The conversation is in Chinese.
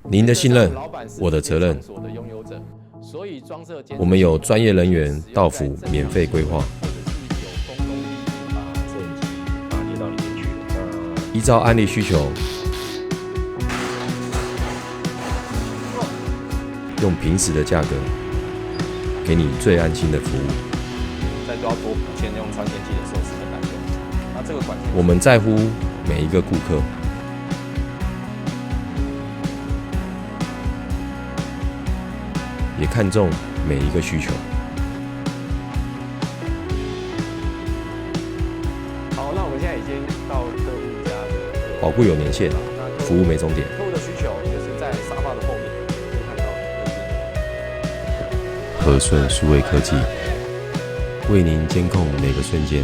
您的信任，我的责任。我们有专业人员到府免费规划，依照案例需求，用平时的价格，给你最安心的服务。再都要多补签用穿天气的寿司的感觉。那这个管线，我们在乎每一个顾客，也看重每一个需求。好，那我们现在已经到客户家的保固有年限，服务没终点。客户的需求就是在沙发的后面，可以看到和顺数位科技为您监控每个瞬间。